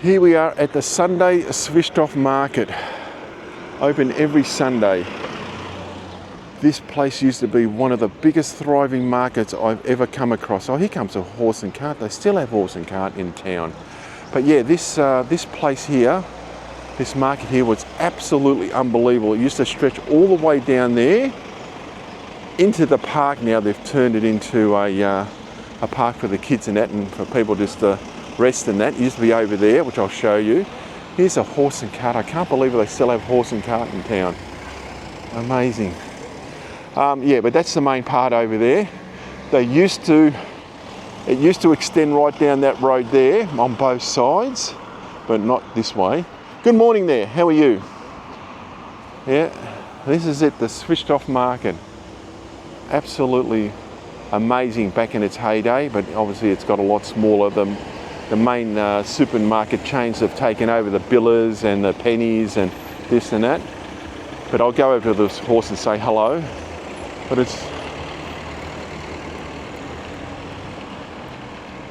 Here we are at the Sunday Switched Off Market, open every Sunday. This place used to be one of the biggest thriving markets I've ever come across. Oh, here comes a horse and cart. They still have horse and cart in town. But yeah, this place here, this market here was absolutely unbelievable. It used to stretch all the way down there into the park. Now they've turned it into a park for the kids and that, and for people just to rest and that. It used to be over there, which I'll show you. Here's a horse and cart. I can't believe they still have horse and cart in town. Amazing. Yeah, but that's the main part over there. It used to extend right down that road there on both sides, but not this way. Good morning there, how are you? Yeah, this is it, the Switched Off Market. Absolutely amazing back in its heyday, but obviously it's got a lot smaller. The main supermarket chains have taken over, the Billas and the Pennies and this and that. But I'll go over to this horse and say hello. But it's,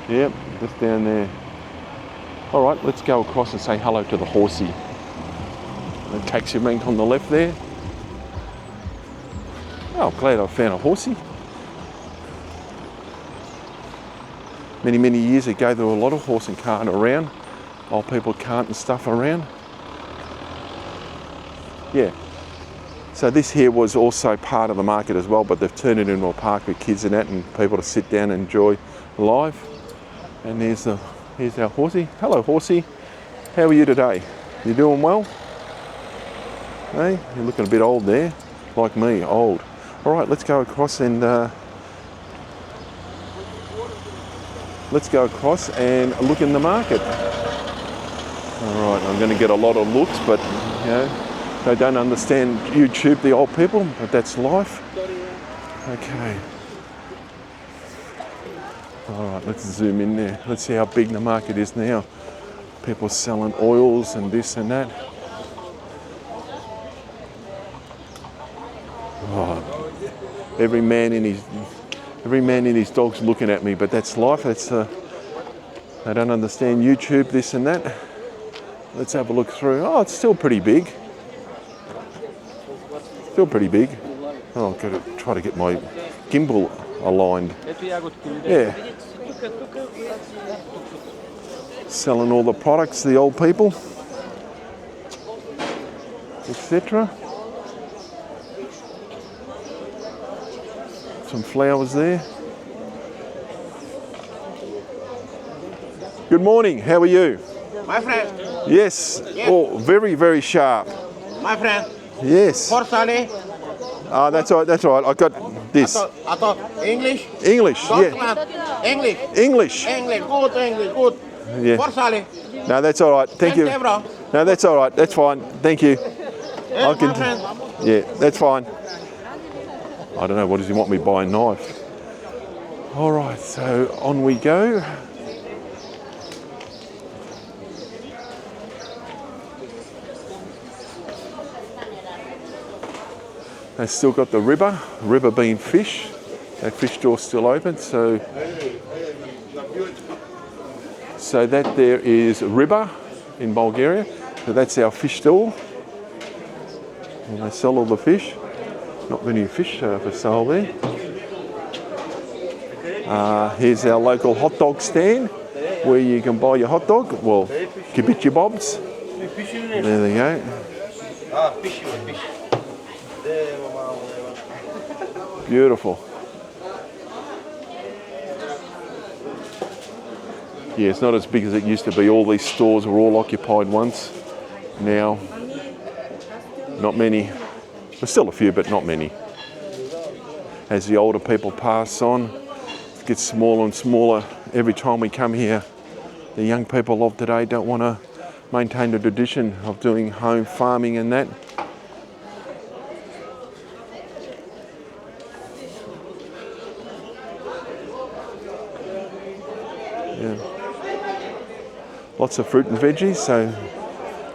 yep, just down there. All right, let's go across and say hello to the horsey. The taxi rank on the left there. Oh, glad I found a horsey. Many years ago, there were a lot of horse and cart around. Old people carting stuff around. Yeah. So this here was also part of the market as well, but they've turned it into a park with kids and that, and people to sit down and enjoy live. And here's our horsey. Hello, horsey. How are you today? You doing well? Hey, you're looking a bit old there, like me, old. All right, let's go across and look in the market. All right, I'm going to get a lot of looks, but you know, they don't understand YouTube, the old people, but that's life. Okay. All right, let's zoom in there. Let's see how big the market is now. People selling oils and this and that. Oh, every man in his dog's looking at me, but that's life. That's they don't understand YouTube, this and that. Let's have a look through. Oh, it's still pretty big. Still pretty big. Oh, I've got to try to get my gimbal aligned. Yeah. Selling all the products, the old people, etc. Some flowers there. Good morning, how are you? My friend. Yes. Oh, very sharp. My friend. Yes. Porcelain. That's all right. I got this. I thought English. English, yeah. English. English. Good. Yeah. Porcelain. No, that's all right. Thank you. No, that's all right. That's fine. Thank you. My friend. Yeah, that's fine. I don't know, what does he want me to buy? A knife? All right, so on we go. They've still got the river being fish. That fish store's still open, so that there is riba in Bulgaria. So that's our fish store. And they sell all the fish. Not many fish for sale there. Here's our local hot dog stand where you can buy your hot dog. Well, kibichi bobs. There they go. Beautiful. Yeah, it's not as big as it used to be. All these stores were all occupied once. Now, not many. There's still a few, but not many. As the older people pass on, it gets smaller and smaller every time we come here. The young people of today don't want to maintain the tradition of doing home farming and that. Yeah. Lots of fruit and veggies, so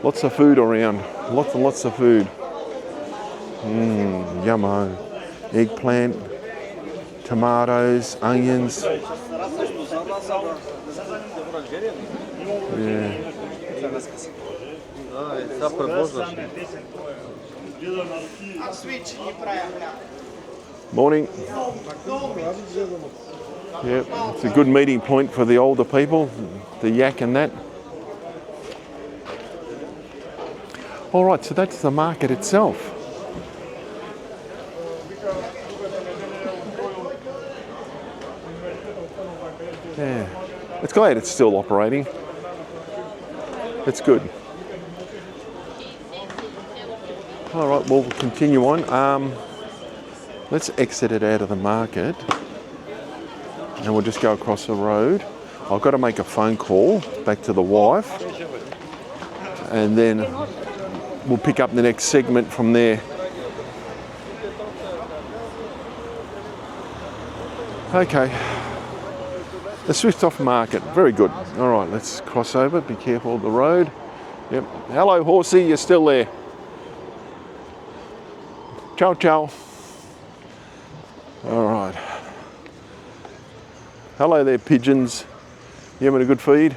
lots of food around. Lots and lots of food. Yummo. Eggplant, tomatoes, onions. Yeah. Morning. Yeah, it's a good meeting point for the older people, the yak and that. All right, so that's the market itself. Yeah, it's glad it's still operating. It's good. All right, we'll continue on. Let's exit it out of the market and we'll just go across the road. I've got to make a phone call back to the wife and then we'll pick up the next segment from there. Okay, the switched off market, very good. All right, let's cross over, be careful of the road. Yep, hello horsey, you're still there. Ciao, ciao. All right. Hello there, pigeons. You having a good feed?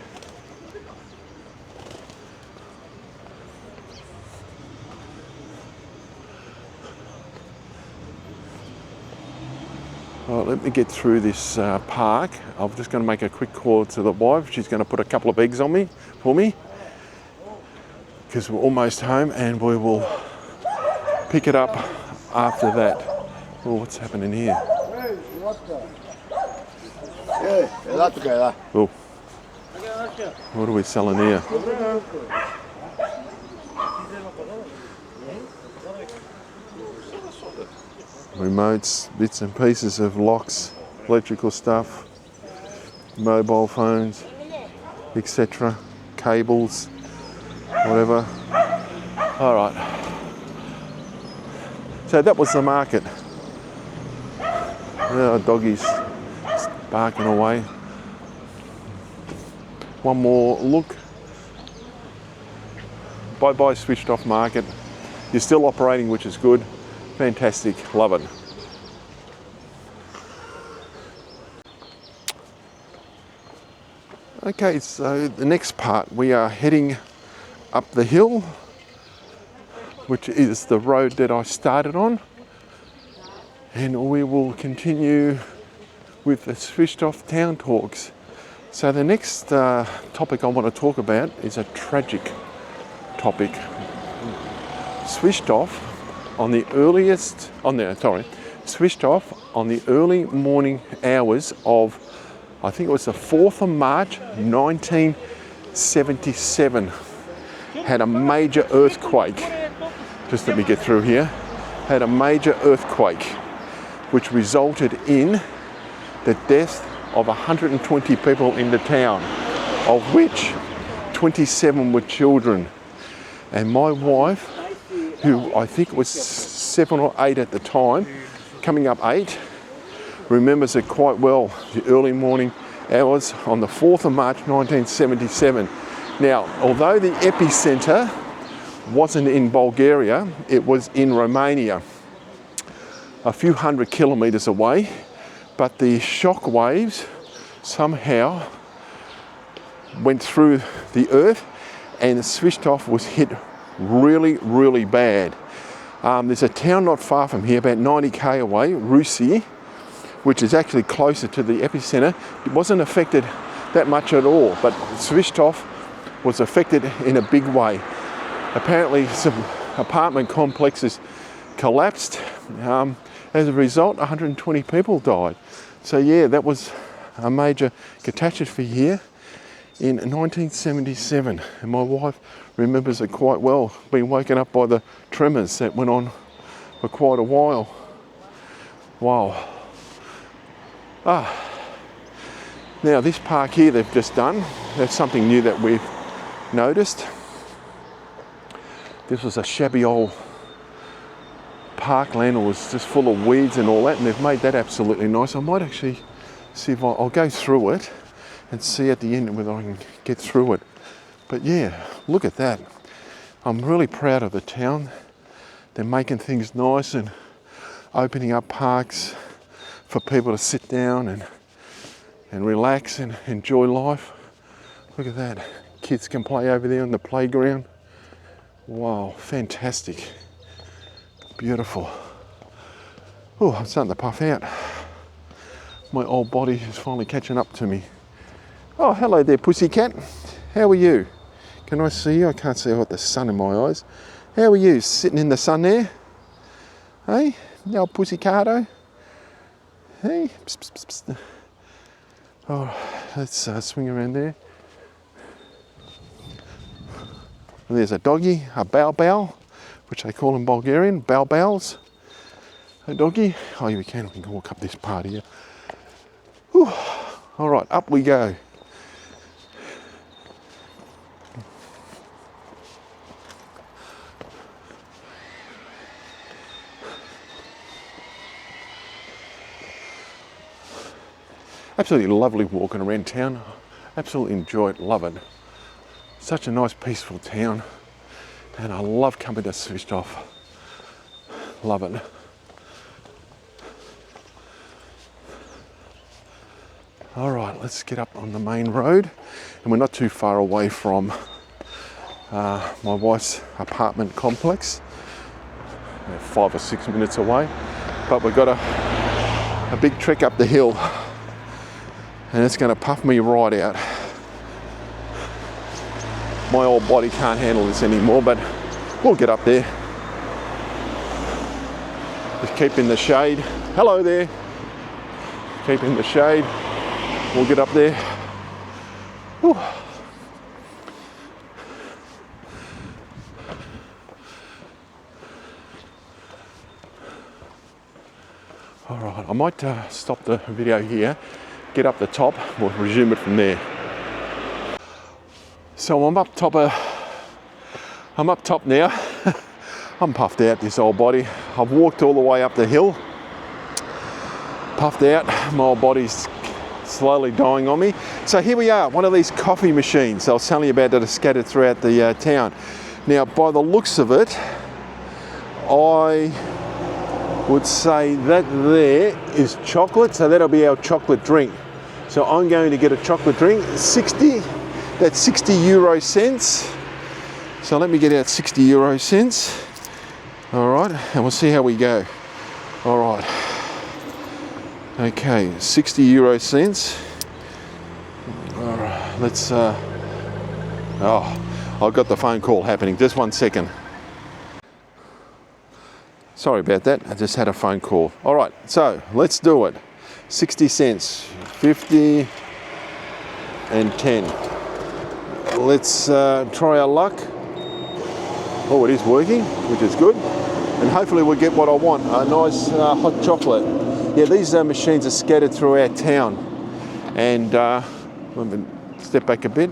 All right, let me get through this park. I'm just going to make a quick call to the wife. She's going to put a couple of eggs on for me, because we're almost home, and we will pick it up after that. Oh, what's happening here? Oh, what are we selling here? Remotes, bits and pieces of locks, electrical stuff, mobile phones, etc. Cables, whatever. All right. So that was the market. Yeah, doggies barking away. One more look. Bye-bye switched off market. You're still operating, which is good. Fantastic, love it. Okay, so the next part, we are heading up the hill, which is the road that I started on. And we will continue with the switched off town talks. So the next topic I want to talk about is a tragic topic. Switched off on the switched off on the early morning hours of, I think it was the 4th of March, 1977. Had a major earthquake. Just let me get through here. Had a major earthquake, which resulted in the death of 120 people in the town, of which 27 were children. And my wife, who I think was 7 or 8 at the time, coming up 8, remembers it quite well, the early morning hours on the 4th of March 1977. Now, although the epicenter wasn't in Bulgaria, it was in Romania, a few hundred kilometres away, but the shock waves somehow went through the earth and the switched off was hit really, really bad. There's a town not far from here, about 90k away, Rusi, which is actually closer to the epicenter. It wasn't affected that much at all, but switched off was affected in a big way. Apparently some apartment complexes collapsed. As a result, 120 people died. So yeah, that was a major catastrophe here in 1977. And my wife remembers it quite well, being woken up by the tremors that went on for quite a while. Wow. Now this park here they've just done, that's something new that we've noticed. This was a shabby old parkland, it was just full of weeds and all that, and they've made that absolutely nice. I might actually see if I'll go through it and see at the end whether I can get through it. But yeah, look at that. I'm really proud of the town. They're making things nice and opening up parks for people to sit down and relax and enjoy life. Look at that. kids can play over there on the playground. Wow, fantastic. Beautiful. Oh, I'm starting to puff out. My old body is finally catching up to me. Oh, hello there, pussycat. How are you? Can I see you? I can't see. I've got the sun in my eyes. How are you? Sitting in the sun there? Hey, the old pussycato. Hey. Psst, psst, psst. Oh, let's swing around there. And there's a doggy, a bow bow, which they call in Bulgarian, bow bows. A doggy. Oh, we can walk up this part here. Whew. All right, up we go. Absolutely lovely walking around town. Absolutely enjoy it, love it. Such a nice peaceful town, and I love coming to Switched. Love it. All right, let's get up on the main road, and we're not too far away from my wife's apartment complex. 5 or 6 minutes away, but we've got a big trek up the hill, and it's going to puff me right out. My old body can't handle this anymore, but we'll get up there. Just keep in the shade. Hello there. Keep in the shade. We'll get up there. Whew. All right, I might stop the video here, get up the top, we'll resume it from there. So I'm up top now. I'm puffed out, this old body. I've walked all the way up the hill, puffed out, my old body's slowly dying on me. So here we are, one of these coffee machines I was telling you about that are scattered throughout the town. Now, by the looks of it, I would say that there is chocolate, so that'll be our chocolate drink. So I'm going to get a chocolate drink, 60, that's 60 euro cents. So let me get out 60 euro cents. All right, and we'll see how we go. All right. Okay, 60 euro cents. All right, let's, oh, I've got the phone call happening. Just 1 second. Sorry about that, I just had a phone call. All right, so let's do it. 60 cents, 50 and 10. Let's try our luck. Oh, it is working, which is good. And hopefully we'll get what I want, a nice hot chocolate. Yeah, these machines are scattered throughout town. And let me step back a bit.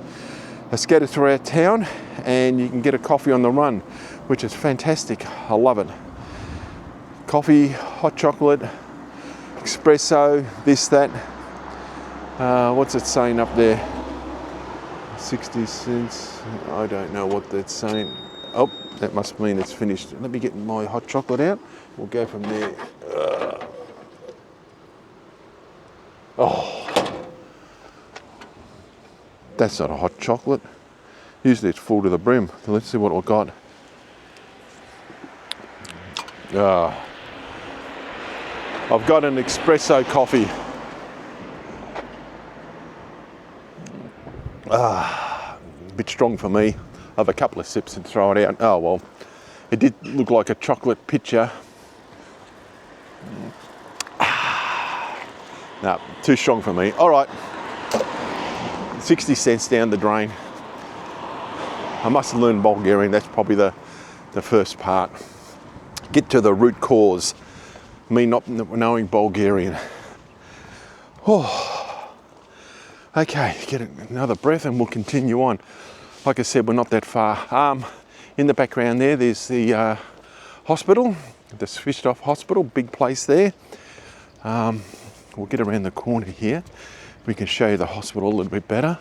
They're scattered throughout town, and you can get a coffee on the run, which is fantastic. I love it. Coffee, hot chocolate, espresso, this, that. What's it saying up there? 60 cents. I don't know what that's saying. Oh, that must mean it's finished. Let me get my hot chocolate out. We'll go from there. Oh, that's not a hot chocolate. Usually it's full to the brim. So let's see what I've got. I've got an espresso coffee. A bit strong for me. I'll have a couple of sips and throw it out. Oh well, it did look like a chocolate pitcher. No, too strong for me. All right, 60 cents down the drain. I must learn Bulgarian. That's probably the first part. Get to the root cause. Me not knowing Bulgarian. Oh, okay, get another breath and we'll continue on. Like I said, we're not that far. In the background there's the hospital, the Switched Hospital, big place there. We'll get around the corner here. We can show you the hospital a little bit better.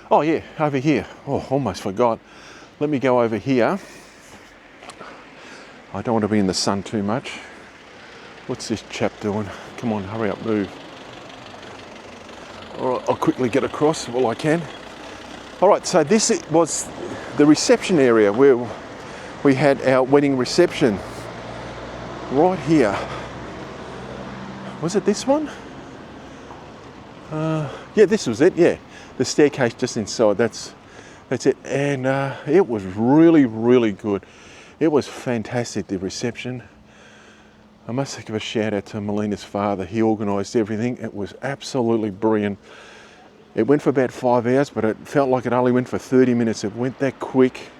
Oh yeah, over here. Oh, almost forgot. Let me go over here. I don't want to be in the sun too much. What's this chap doing? Come on, hurry up, move. All right, I'll quickly get across while I can. All right, so this was the reception area where we had our wedding reception. Right here. Was it this one? Yeah, this was it, yeah. The staircase just inside, that's it. And it was really, really good. It was fantastic, the reception. I must give a shout out to Melina's father. He organised everything. It was absolutely brilliant. It went for about 5 hours, but it felt like it only went for 30 minutes. It went that quick,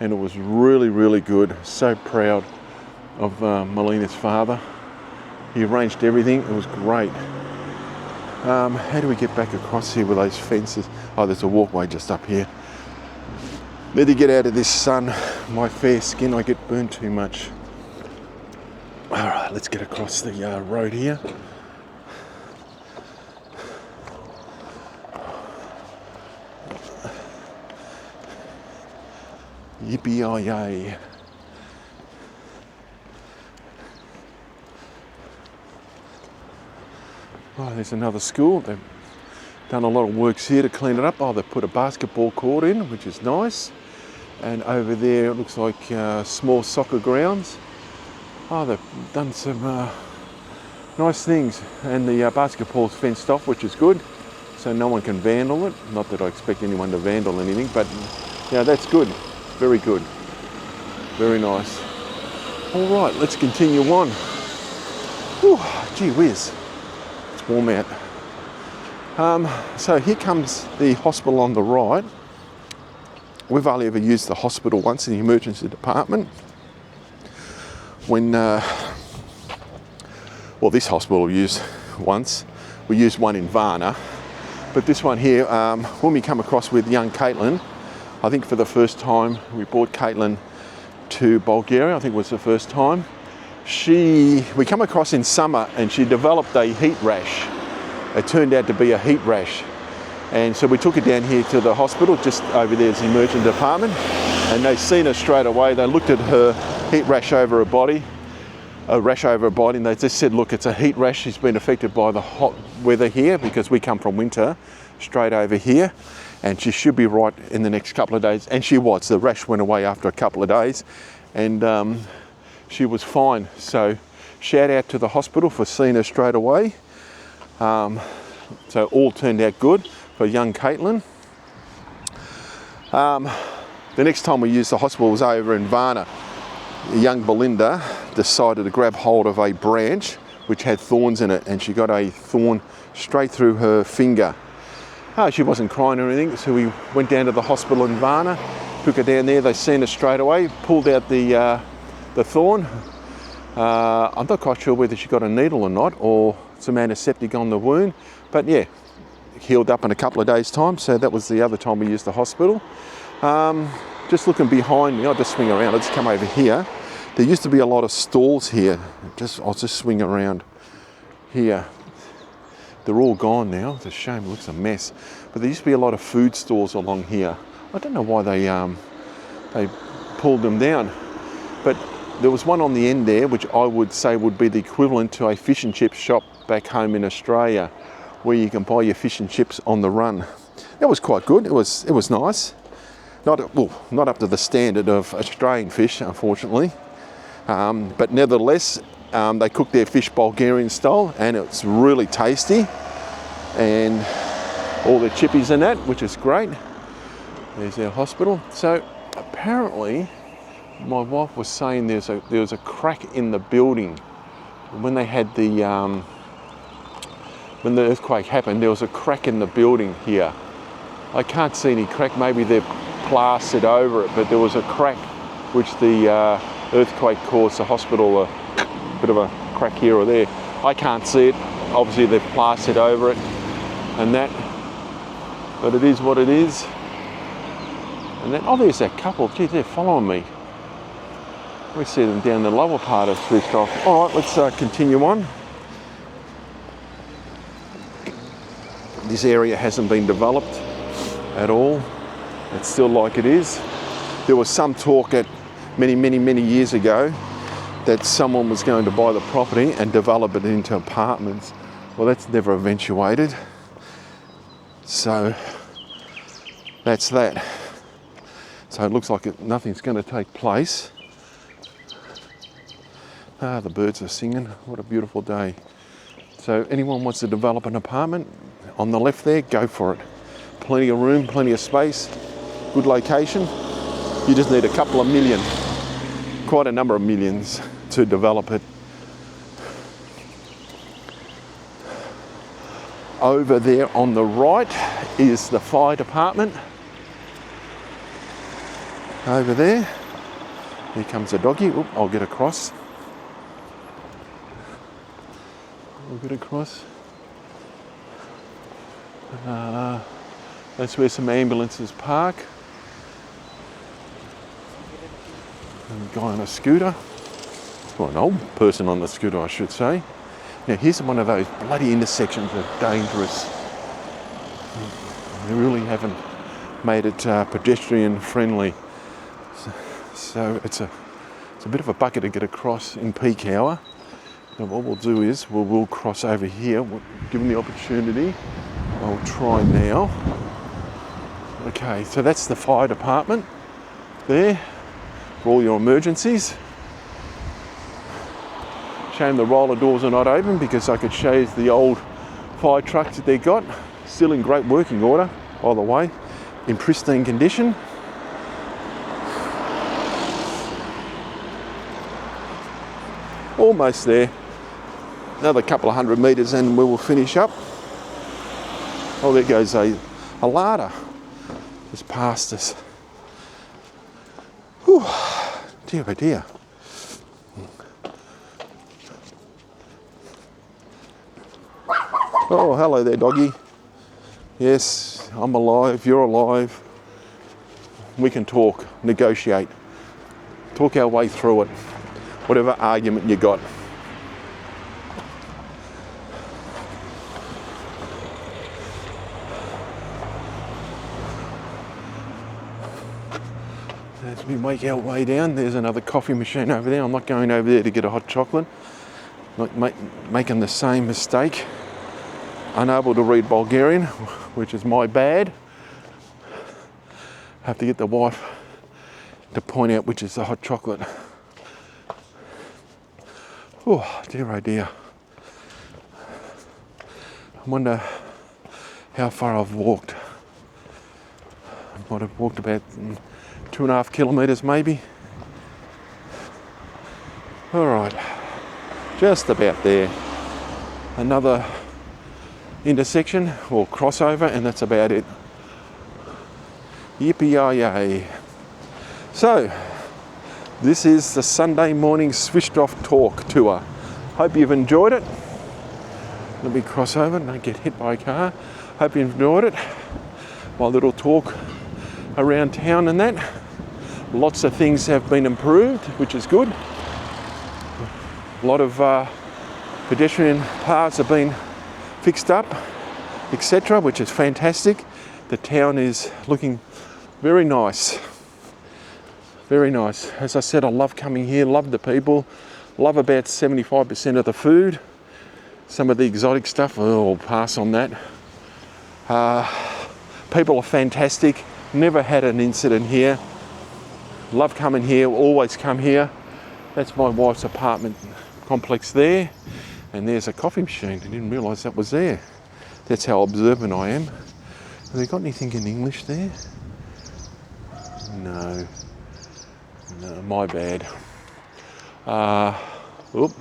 and it was really, really good. So proud of Melina's father. He arranged everything. It was great. How do we get back across here with those fences? Oh, there's a walkway just up here. Need to get out of this sun. My fair skin, I get burned too much. All right, let's get across the road here. Yippee-yi-yay. Oh, there's another school. They've done a lot of works here to clean it up. Oh, they've put a basketball court in, which is nice. And over there, it looks like small soccer grounds. Oh, they've done some nice things. And the basketball's fenced off, which is good. So no one can vandal it. Not that I expect anyone to vandal anything, but yeah, that's good. Very good. Very nice. All right, let's continue on. Whew, gee whiz. It's warm out. So here comes the hospital on the right. We've only ever used the hospital once in the emergency department. When, well, this hospital we used once. We used one in Varna. But this one here, when we come across with young Caitlin, I think for the first time, we brought Caitlin to Bulgaria. I think it was the first time. We come across in summer and she developed a heat rash. It turned out to be a heat rash. And so we took her down here to the hospital, just over there's the emergency department. And they seen her straight away. They looked at her heat rash over her body, and they just said, look, it's a heat rash. She's been affected by the hot weather here because we come from winter straight over here. And she should be right in the next couple of days. And she was. The rash went away after a couple of days. And she was fine. So shout out to the hospital for seeing her straight away. So all turned out good for young Caitlin. The next time we used the hospital was over in Varna. Young Belinda decided to grab hold of a branch which had thorns in it, and she got a thorn straight through her finger. She wasn't crying or anything, so we went down to the hospital in Varna, took her down there. They seen her straight away, pulled out the thorn. I'm not quite sure whether she got a needle or not, or some antiseptic on the wound, but yeah, healed up in a couple of days' time. So that was the other time we used the hospital. Just looking behind me, I'll just swing around. Let's come over here. There used to be a lot of stalls here. I'll just swing around here. They're all gone now. It's a shame, it looks a mess. But there used to be a lot of food stores along here. I don't know why they pulled them down. But there was one on the end there, which I would say would be the equivalent to a fish and chip shop back home in Australia, where you can buy your fish and chips on the run. That was quite good. It was nice. Not up to the standard of Australian fish, unfortunately. But nevertheless, they cook their fish Bulgarian style, and it's really tasty. And all the chippies and that, which is great. There's our hospital. So apparently, my wife was saying there was a crack in the building. When they had when the earthquake happened, there was a crack in the building here. I can't see any crack. Maybe they've plastered over it, but there was a crack which the earthquake caused the hospital a bit of a crack here or there. I can't see it. Obviously they've plastered over it and that, but it is what it is. And then, oh, there's that couple. Gee, they're following me. We see them down the lower part of Switched. All right, let's continue on. This area hasn't been developed at all. It's still like it is. There was some talk at many years ago that someone was going to buy the property and develop it into apartments. Well, that's never eventuated. So that's that. So it looks like nothing's going to take place. Ah, the birds are singing. What a beautiful day. So anyone wants to develop an apartment, on the left there, go for it. Plenty of room, plenty of space, good location. You just need a couple of million, quite a number of millions to develop it. Over there on the right is the fire department. Over there. Here comes a doggy. Oop, I'll get across. I'll get across. That's where some ambulances park. And a guy on a scooter. Well, an old person on the scooter, I should say. Now, here's one of those bloody intersections that are dangerous. They really haven't made it pedestrian friendly. So it's a bit of a bucket to get across in peak hour. So what we'll do is we'll cross over here. Given the opportunity, I'll try now. Okay, so that's the fire department there for all your emergencies. Shame the roller doors are not open because I could show you the old fire trucks that they got. Still in great working order, by the way, in pristine condition. Almost there. Another couple of 100 metres and we will finish up. Oh, there goes a larder just past us. Whew. Dear oh dear. Oh, hello there, doggy. Yes, I'm alive, you're alive. We can talk, negotiate, talk our way through it, whatever argument you got. As we make our way down, there's another coffee machine over there. I'm not going over there to get a hot chocolate. Not making the same mistake. Unable to read Bulgarian, which is my bad. Have to get the wife to point out which is the hot chocolate. Oh dear, oh dear. I wonder how far I've walked. I might have walked about 2.5 kilometres maybe. All right, just about there. Another intersection or crossover and that's about it. Yippee-yi-yay. So, this is the Sunday morning switched off talk tour. Hope you've enjoyed it. Let me cross over, don't get hit by a car. Hope you enjoyed it. My little talk around town and that. Lots of things have been improved, which is good. A lot of pedestrian paths have been fixed up, etc., which is fantastic. The town is looking very nice. Very nice. As I said, I love coming here, love the people, love about 75% of the food. Some of the exotic stuff, I'll pass on that. People are fantastic. Never had an incident here. Love coming here, always come here. That's my wife's apartment complex there. And there's a coffee machine. I didn't realise that was there. That's how observant I am. Have they got anything in English there? No. No, my bad. Oop.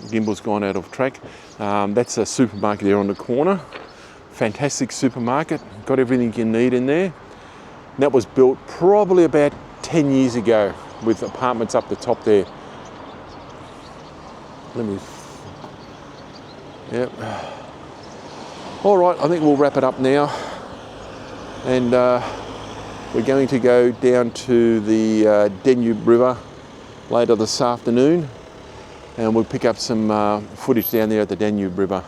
Gimbal's gone out of track. That's a supermarket there on the corner. Fantastic supermarket. Got everything you need in there. That was built probably about 10 years ago with apartments up the top there. Let me... Yep. All right, I think we'll wrap it up now. And we're going to go down to the Danube River later this afternoon. And we'll pick up some footage down there at the Danube River.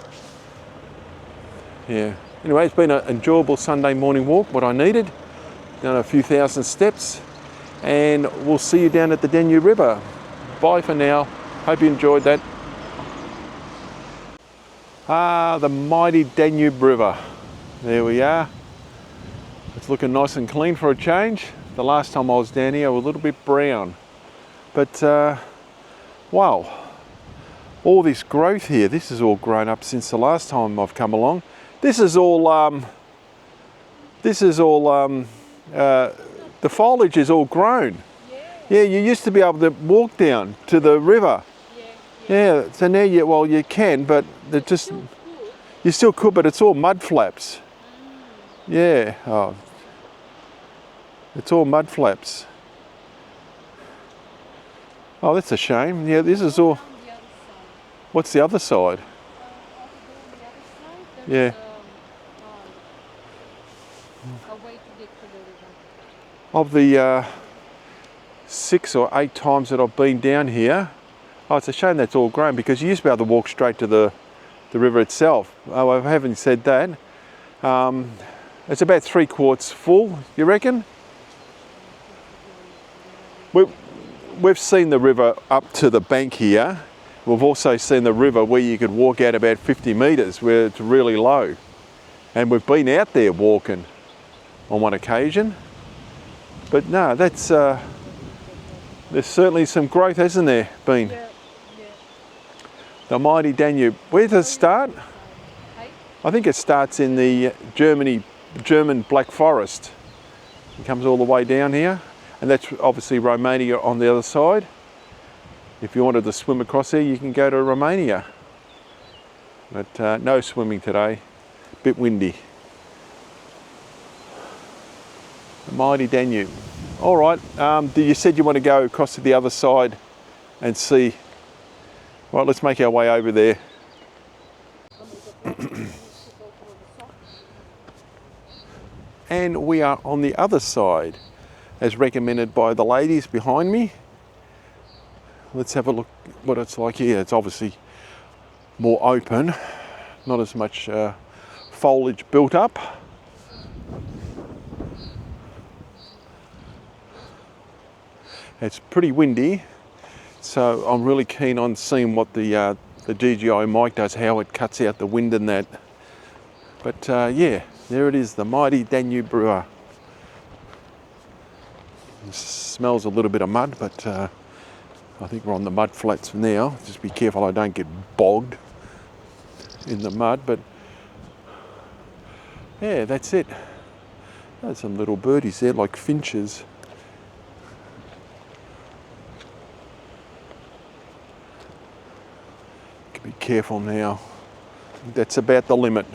Yeah. Anyway, it's been an enjoyable Sunday morning walk, what I needed. Done a few thousand steps. And we'll see you down at the Danube River. Bye for now. Hope you enjoyed that. Ah, the mighty Danube River. There we are. It's looking nice and clean for a change. The last time I was down here, I was a little bit brown. But wow, all this growth here, this has all grown up since the last time I've come along. This is all, the foliage is all grown. Yeah, you used to be able to walk down to the river. Yeah, so now you can, but it just, you still could, but it's all mud flaps. Yeah, oh, it's all mud flaps. Oh, that's a shame. Yeah, this is all. What's the other side? Yeah. Of the 6 or 8 times that I've been down here, oh, it's a shame that's all grown, because you used to be able to walk straight to the river itself. Oh, I haven't said that. It's about 3/4 full, you reckon? We've seen the river up to the bank here. We've also seen the river where you could walk out about 50 metres where it's really low. And we've been out there walking on one occasion. But no, that's, there's certainly some growth, hasn't there been? Yeah. The mighty Danube. Where does it start? I think it starts in the German Black Forest. It comes all the way down here. And that's obviously Romania on the other side. If you wanted to swim across there, you can go to Romania. But no swimming today, bit windy. The mighty Danube. All right, you said you want to go across to the other side and see. Right, let's make our way over there. And we are on the other side, as recommended by the ladies behind me. Let's have a look what it's like here. It's obviously more open, not as much foliage built up. It's pretty windy, so I'm really keen on seeing what the DJI mic does, how it cuts out the wind and that. But yeah, there it is, the mighty Danube River. It smells a little bit of mud, but I think we're on the mud flats now. Just be careful I don't get bogged in the mud, but yeah, that's it. There's some little birdies there, like finches. Be careful now. That's about the limit.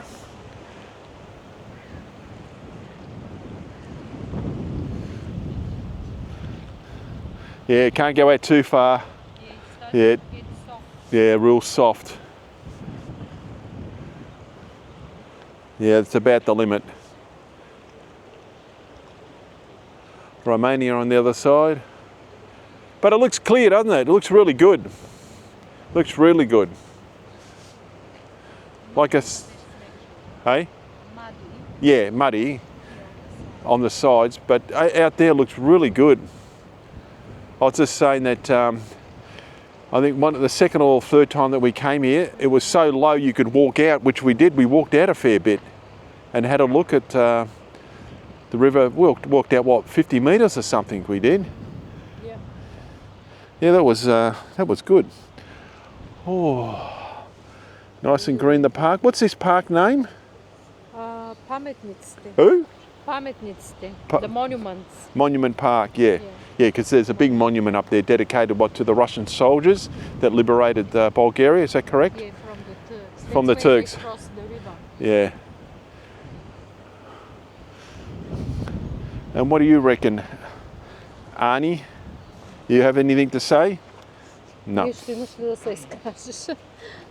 Yeah, can't go out too far. Yeah, yeah, real soft. Yeah, it's about the limit. Romania on the other side. But it looks clear, doesn't it? It looks really good. Looks really good. Like a, hey? Muddy. Yeah, muddy on the sides, but out there looks really good. I was just saying that I think the second or third time that we came here, it was so low you could walk out, which we did. We walked out a fair bit and had a look at the river. We walked out, what, 50 metres or something we did. Yeah. Yeah, that was good. Oh. Nice and green, the park. What's this park name? Pametnice. Who? Pametnice. The monuments. Monument Park, yeah. Yeah, because there's a big monument up there dedicated to the Russian soldiers that liberated Bulgaria, is that correct? Yeah, from the Turks. From the Turks. They crossed the river. Yeah. And what do you reckon, Arnie? You have anything to say? No.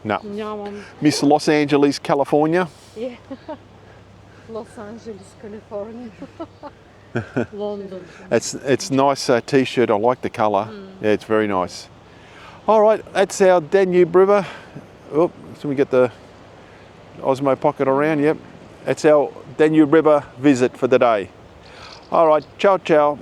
No. Miss Los Angeles, California. Yeah. Los Angeles, California. London. It's nice t-shirt. I like the colour. Yeah, it's very nice. All right, that's our Danube River. Oh, so we get the Osmo Pocket around. Yep, that's our Danube River visit for the day. All right, ciao, ciao.